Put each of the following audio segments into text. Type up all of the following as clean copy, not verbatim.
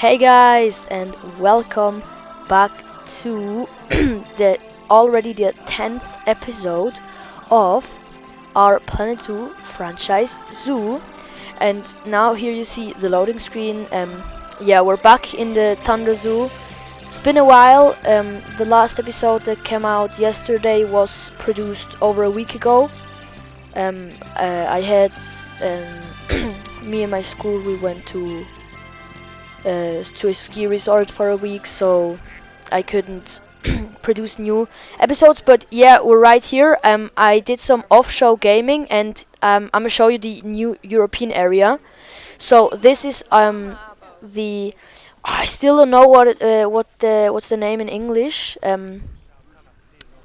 Hey guys, and welcome back to the 10th episode of our Planet Zoo franchise zoo. And now here you see the loading screen. We're back in the Thundra Zoo. It's been a while. The last episode that came out yesterday was produced over a week ago. I had me and my school. We went to a ski resort for a week, so I couldn't produce new episodes. But yeah, we're right here. I did some off-show gaming, and I'm gonna show you the new European area. So this is the I still don't know what's the name in English.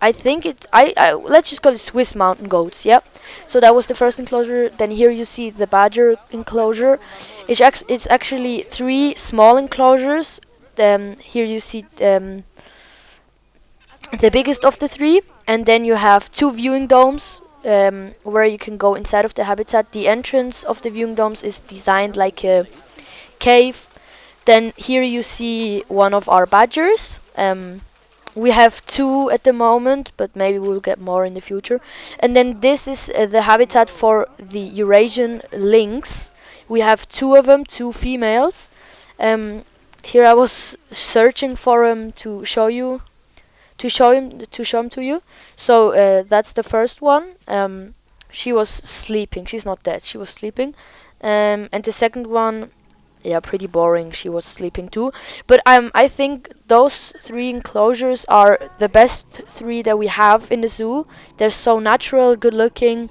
I think I let's just call it Swiss mountain goats. Yep. So that was the first enclosure. Then here you see the badger enclosure. It's actually three small enclosures. Here you see the biggest of the three, and then you have two viewing domes where you can go inside of the habitat. The entrance of the viewing domes is designed like a cave. Then here you see one of our badgers. We have two at the moment, but maybe we'll get more in the future. And then this is the habitat for the Eurasian lynx. We have two of them, two females. Here I was searching for them to show them to you. So that's the first one. She was sleeping. She's not dead. She was sleeping. And the second one, yeah, pretty boring. She was sleeping too. But I think those three enclosures are the best three that we have in the zoo. They're so natural, good looking.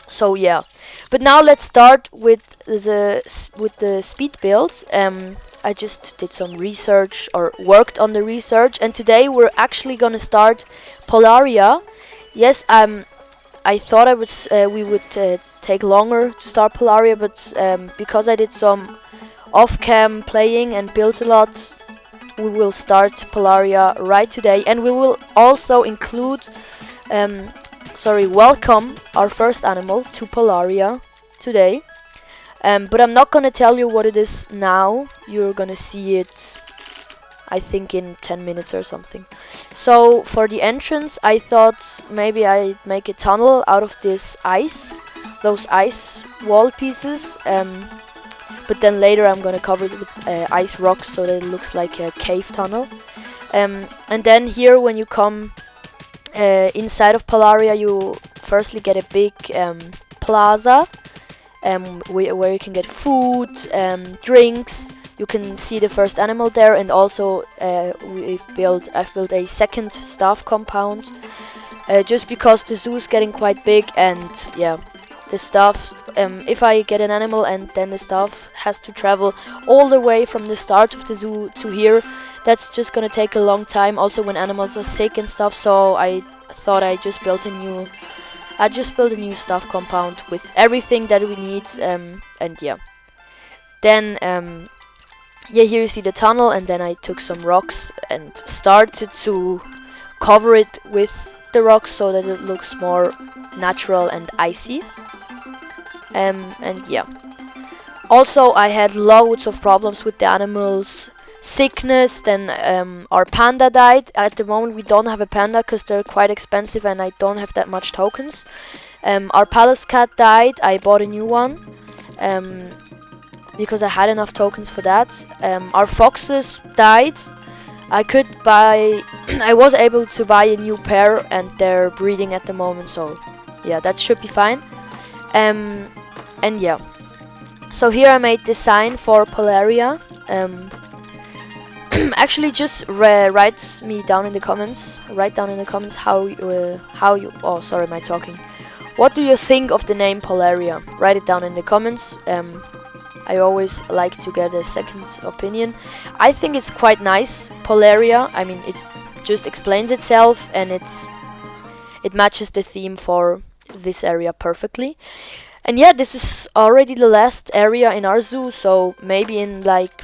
So yeah. But now let's start with the speed builds. I just did some research or worked on the research, and today we're actually gonna start Polaria. Yes, I thought we would take longer to start Polaria, but because I did some off-cam playing and built a lot, we will start Polaria right today, and we will also welcome our first animal to Polaria today. But I'm not gonna tell you what it is now. You're gonna see it, I think, in 10 minutes or something. So for the entrance, I thought maybe I'd make a tunnel out of those ice wall pieces. But then later I'm gonna cover it with ice rocks so that it looks like a cave tunnel. And then here, when you come inside of Polaria, you firstly get a big plaza where you can get food, drinks. You can see the first animal there, and also I've built a second staff compound, just because the zoo is getting quite big, and yeah, the staff. If I get an animal and then the staff has to travel all the way from the start of the zoo to here, that's just gonna take a long time. Also, when animals are sick and stuff. So I thought I just built a new staff compound with everything that we need. And yeah, then here you see the tunnel, and then I took some rocks and started to cover it with the rocks so that it looks more natural and icy. And yeah, also I had loads of problems with the animals, sickness. Then our panda died. At the moment we don't have a panda because they're quite expensive and I don't have that much tokens. Our palace cat died. I bought a new one because I had enough tokens for that. Our foxes died. I was able to buy a new pair, and they're breeding at the moment, so yeah, that should be fine. And yeah, so here I made the sign for Polaria. Actually, just write down in the comments how you. Oh, sorry, my talking. What do you think of the name Polaria? Write it down in the comments. I always like to get a second opinion. I think it's quite nice, Polaria. I mean, it just explains itself, and it matches the theme for this area perfectly. And yeah, this is already the last area in our zoo, so maybe in like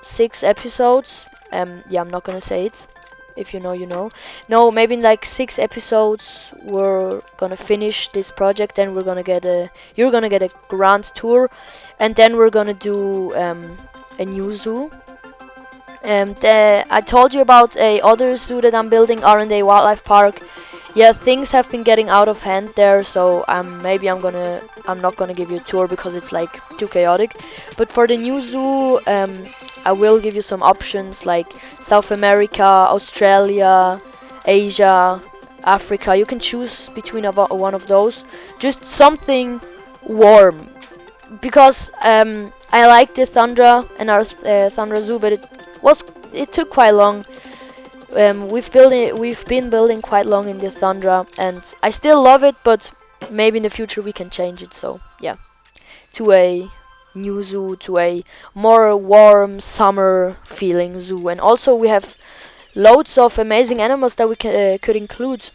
6 episodes. Yeah, I'm not gonna say it. If you know, you know. No, maybe in like 6 episodes we're gonna finish this project. Then you're gonna get a grand tour, and then we're gonna do a new zoo. I told you about a other zoo that I'm building, R&A Wildlife Park. Yeah, things have been getting out of hand there, so maybe I'm not gonna give you a tour because it's like too chaotic. But for the new zoo, I will give you some options like South America, Australia, Asia, Africa. You can choose between one of those. Just something warm, because I like the Thundra and our Thundra zoo, but it took quite long. We've been building quite long in the Thundra, and I still love it, but maybe in the future we can change it. So yeah, to a new zoo, to a more warm summer feeling zoo. And also we have loads of amazing animals that we could include.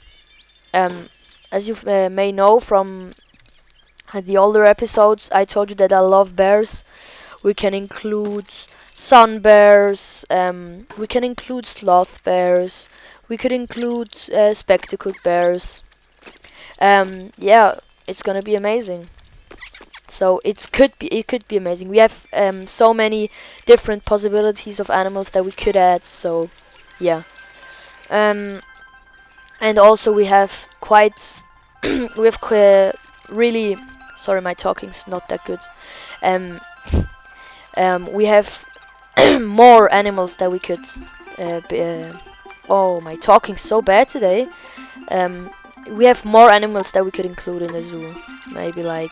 As you may know from the older episodes, I told you that I love bears. We can include sun bears, we can include sloth bears, we could include spectacled bears. Yeah, it's gonna be amazing. So it could be amazing. We have so many different possibilities of animals that we could add. So yeah, and also we have really, sorry, my talking's not that good. We have more animals that we could oh, my talking's so bad today. We have more animals that we could include in the zoo. Maybe like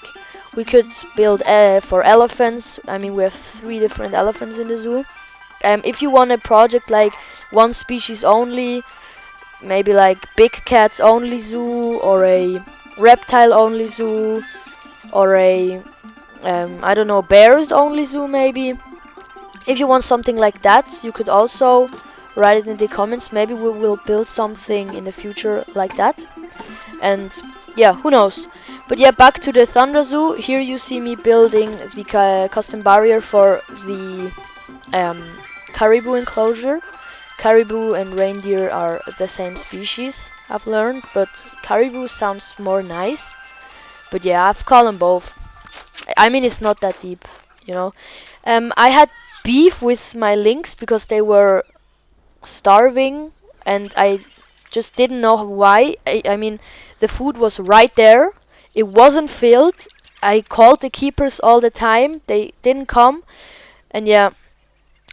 we could build for elephants. I mean, we have 3 different elephants in the zoo. If you want a project like one species only, maybe like big cats only zoo, or a reptile only zoo, or a I don't know, bears only zoo maybe. If you want something like that, you could also write it in the comments. Maybe we will build something in the future like that. And yeah, who knows. But yeah, back to the Thundra Zoo. Here you see me building the custom barrier for the caribou enclosure. Caribou and reindeer are the same species, I've learned, but caribou sounds more nice. But yeah, I've called them both. I mean, it's not that deep, you know. I had beef with my lynx because they were starving, and I just didn't know why. I mean, the food was right there. It wasn't filled. I called the keepers all the time. They didn't come. And yeah,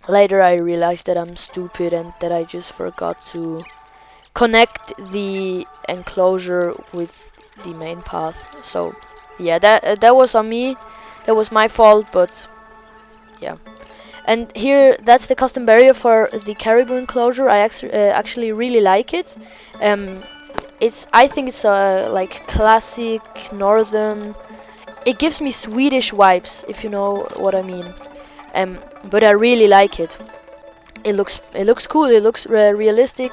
later I realized that I'm stupid and that I just forgot to connect the enclosure with the main path. So yeah, that was on me. That was my fault, but yeah. And here, that's the custom barrier for the caribou enclosure. I actually really like it. I think it's like classic northern. It gives me Swedish vibes, if you know what I mean. But I really like it. It looks cool. It looks realistic.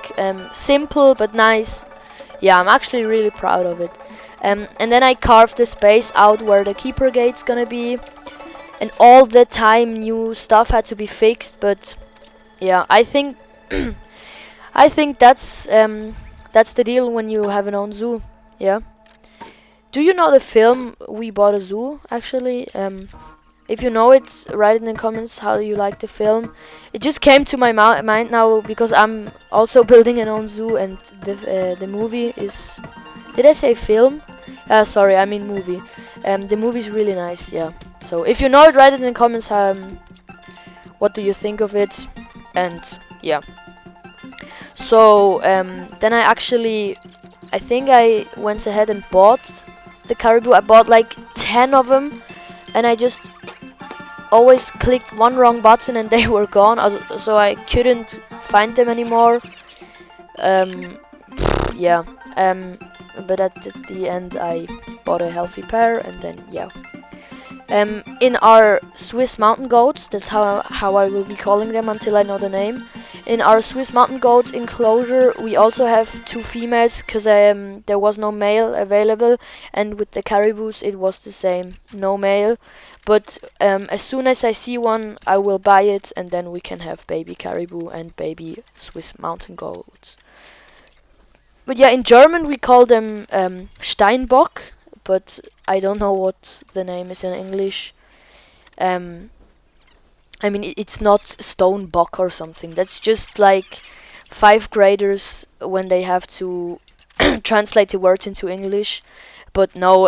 Simple but nice. Yeah, I'm actually really proud of it. And then I carved the space out where the keeper gate's gonna be. And all the time new stuff had to be fixed, but yeah, I think I think that's the deal when you have an own zoo. Yeah. Do you know the film We Bought a Zoo? Actually, if you know it, write it in the comments how you like the film. It just came to my mind now because I'm also building an own zoo, and the movie is. Did I say film? Sorry, I mean movie. The movie's really nice. Yeah. So if you know it, write it in the comments. What do you think of it? And yeah. So then I think I went ahead and bought the caribou. I bought like 10 of them, and I just always clicked one wrong button and they were gone. So I couldn't find them anymore. Yeah. But at the end I bought a healthy pair, and then yeah. In our Swiss mountain goats, that's how I will be calling them until I know the name. In our Swiss mountain goat enclosure, we also have 2 females because there was no male available, and with the caribous it was the same, no male. But as soon as I see one, I will buy it, and then we can have baby caribou and baby Swiss mountain goats. But yeah, in German we call them Steinbock, but I don't know what the name is in English. And I mean, it's not stone buck or something. That's just like 5th graders when they have to translate the words into English. But no,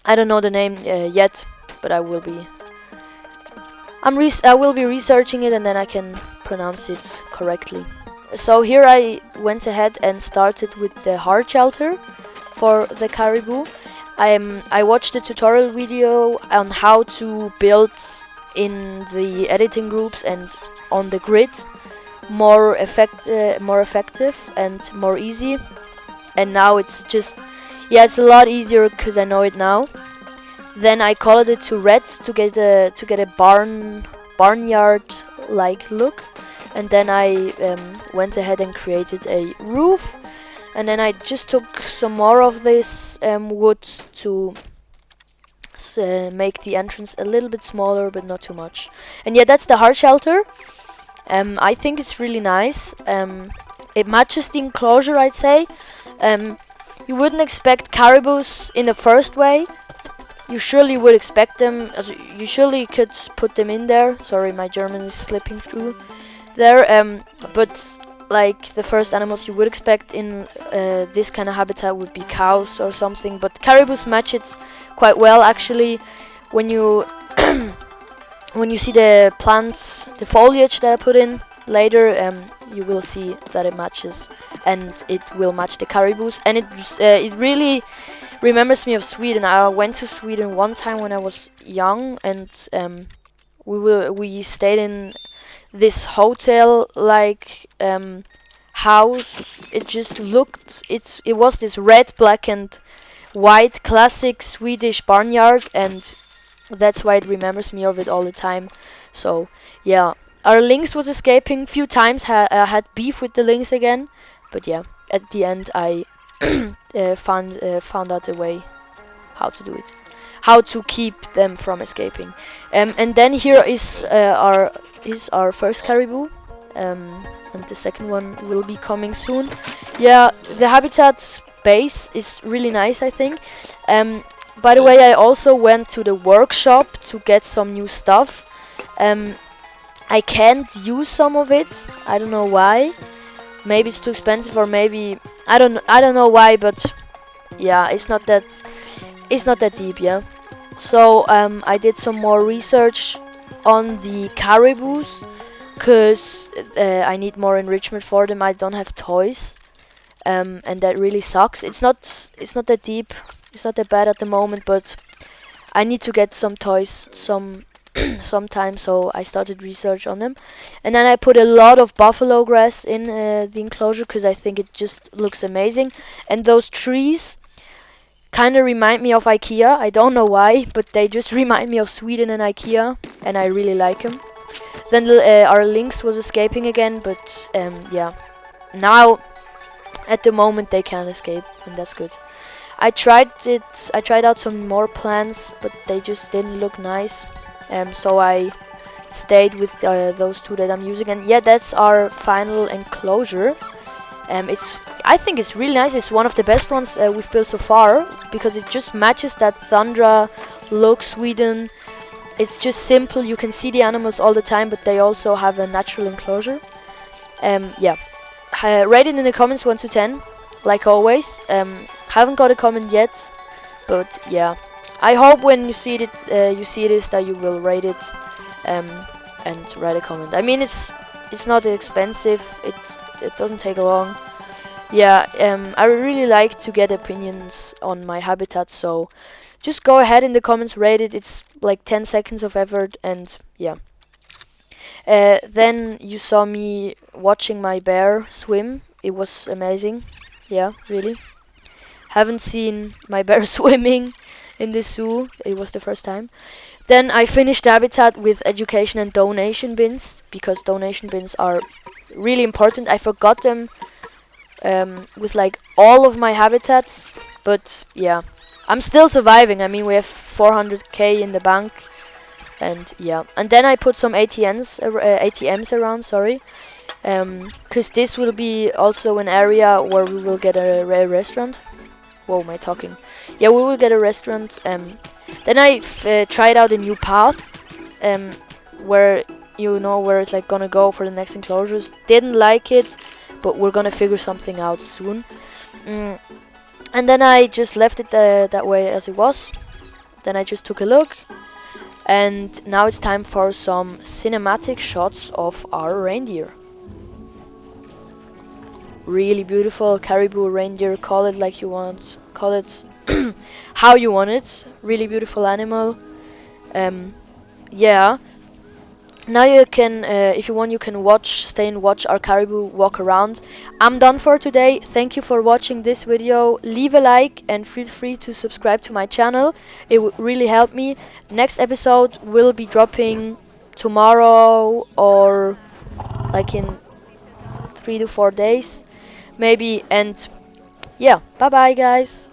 I don't know the name yet, but I will be. I will be researching it, and then I can pronounce it correctly. So here I went ahead and started with the heart shelter for the caribou. I watched a tutorial video on how to build in the editing groups and on the grid more effective and more easy. And now it's just, yeah, it's a lot easier because I know it now. Then I colored it to red to get a barnyard like look, and then I went ahead and created a roof, and then I just took some more of this wood to make the entrance a little bit smaller, but not too much. And yeah, that's the heart shelter. I think it's really nice. It matches the enclosure, I'd say. You wouldn't expect caribous in the first way. You surely would expect them, you surely could put them in there. Sorry, my German is slipping through there. But like the first animals you would expect in this kind of habitat would be cows or something. But caribous match it quite well, actually. When you when you see the plants, the foliage that I put in later, you will see that it matches, and it will match the caribous. And it really remembers me of Sweden. I went to Sweden one time when I was young, and we stayed in this hotel like house. It just looked, it was this red, black and white classic Swedish barnyard, and that's why it remembers me of it all the time. So yeah, our lynx was escaping. Few times I had beef with the lynx again, but yeah, at the end I found out a way how to do it, how to keep them from escaping. And then here is our first caribou, and the second one will be coming soon. Yeah, the habitat space is really nice, I think. By the way, I also went to the workshop to get some new stuff. I can't use some of it. I don't know why. Maybe it's too expensive, or maybe I don't know why, but yeah, it's not that deep, yeah. So I did some more research on the caribous, cause I need more enrichment for them. I don't have toys, and that really sucks. It's not that deep. It's not that bad at the moment, but I need to get some toys sometime, so I started research on them. And then I put a lot of buffalo grass in the enclosure because I think it just looks amazing. And those trees kind of remind me of IKEA. I don't know why, but they just remind me of Sweden and IKEA, and I really like them. Then our lynx was escaping again, but yeah, now at the moment they can't escape, and that's good. I tried out some more plants, but they just didn't look nice. So I stayed with those two that I'm using, and yeah, that's our final enclosure. I think it's really nice. It's one of the best ones we've built so far, because it just matches that Thundra look, Sweden. It's just simple. You can see the animals all the time, but they also have a natural enclosure. Yeah, rate it in the comments 1 to 10, like always. Haven't got a comment yet, but yeah. I hope when you see it, that you will rate it and write a comment. I mean, it's not expensive. It doesn't take long. Yeah, I really like to get opinions on my habitat, so just go ahead in the comments, rate it. It's like 10 seconds of effort, and yeah. Then you saw me watching my bear swim. It was amazing. Yeah, really. Haven't seen my bear swimming in this zoo. It was the first time. Then I finished the habitat with education and donation bins, because donation bins are really important. I forgot them with like all of my habitats, but yeah, I'm still surviving. I mean, we have 400k in the bank, and yeah. And then I put some ATMs around, sorry, because this will be also an area where we will get a restaurant. Whoa, am I talking? Yeah, we will get a restaurant. Then I tried out a new path. um, where you know where it's like gonna go for the next enclosures. Didn't like it, but we're gonna figure something out soon. And then I just left it that way as it was. Then I just took a look, and now it's time for some cinematic shots of our reindeer. Really beautiful caribou reindeer, call it like you want, call it how you want it. Really beautiful animal. Yeah. Now you can, if you want, you can stay and watch our caribou walk around. I'm done for today. Thank you for watching this video. Leave a like and feel free to subscribe to my channel. It would really help me. Next episode will be dropping tomorrow or like in 3 to 4 days, maybe. And yeah, bye bye, guys.